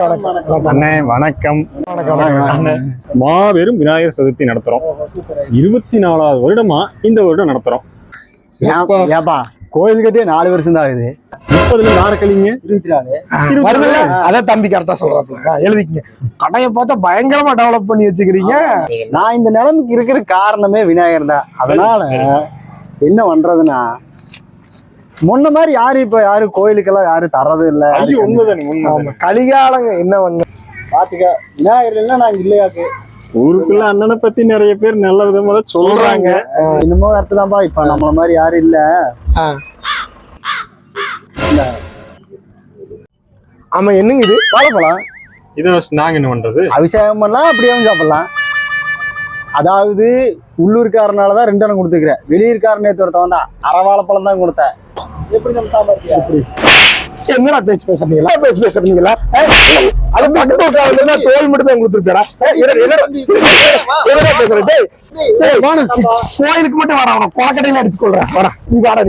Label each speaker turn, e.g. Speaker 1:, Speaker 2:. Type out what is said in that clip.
Speaker 1: அண்ணே வணக்கம். மாபெரும் விநாயகர் சதுர்த்தி நடத்துறோம். 24வது வருடமா இந்த வருடம் நடத்துறோம்.
Speaker 2: கோயில் கட்டியே 4 வருஷம் தான் ஆகுது.
Speaker 1: 30ல ஆரக்கலிங்க
Speaker 3: 24 அதான் தம்பி கரெக்டா சொல்றாப்ல. எழுதிக்கங்க. கடையை பார்த்தா பயங்கரமா டெவலப் பண்ணி வச்சுக்கிறீங்க.
Speaker 2: நான் இந்த நிலைமைக்கு இருக்கிற காரணமே விநாயகர் தான். அதனால என்ன பண்றதுன்னா முன்ன மாதிரி யாரும் கோயிலுக்கெல்லாம் யாரும் தர்றது இல்ல.
Speaker 1: உண்மைதானே.
Speaker 3: கலிகாலங்க என்ன பண்ண
Speaker 2: பாத்துக்க, விநாயகர் இல்லைன்னா நாங்க இல்லையாக்கு.
Speaker 1: ஊருக்குள்ள அண்ணனை பத்தி நிறைய பேர் நல்ல விதமா தான் சொல்றாங்க.
Speaker 2: இன்னமும் கரெக்ட் தான்ப்பா. இப்ப நம்மள மாதிரி யாரும் இல்ல.
Speaker 3: ஆமா, என்னங்க இது?
Speaker 2: வாழைப்பழம்.
Speaker 1: இதை வச்சு நாங்க என்ன பண்றது?
Speaker 2: அபிஷேகம் பண்ணலாம், அப்படியே சாப்பிடலாம். அதாவது உள்ளூர்காரனாலதான் 2 எண்ணம் கொடுத்துக்கிறேன். வெளியூர்காரன் நேற்று ஒருத்தவன் தான் அரை வாழைப்பழம் தான் கொடுத்தேன். எப்படி நம்ம சாப்பாடு
Speaker 3: என்னடா பேச்சு பேசுறீங்களா? அது பக்கத்து தோல் மட்டும் தான் கொடுத்துருப்பா. பேசுறேன் கோயிலுக்கு மட்டும் வர கொலக்கடையில அடிச்சு கொள்றேன். வர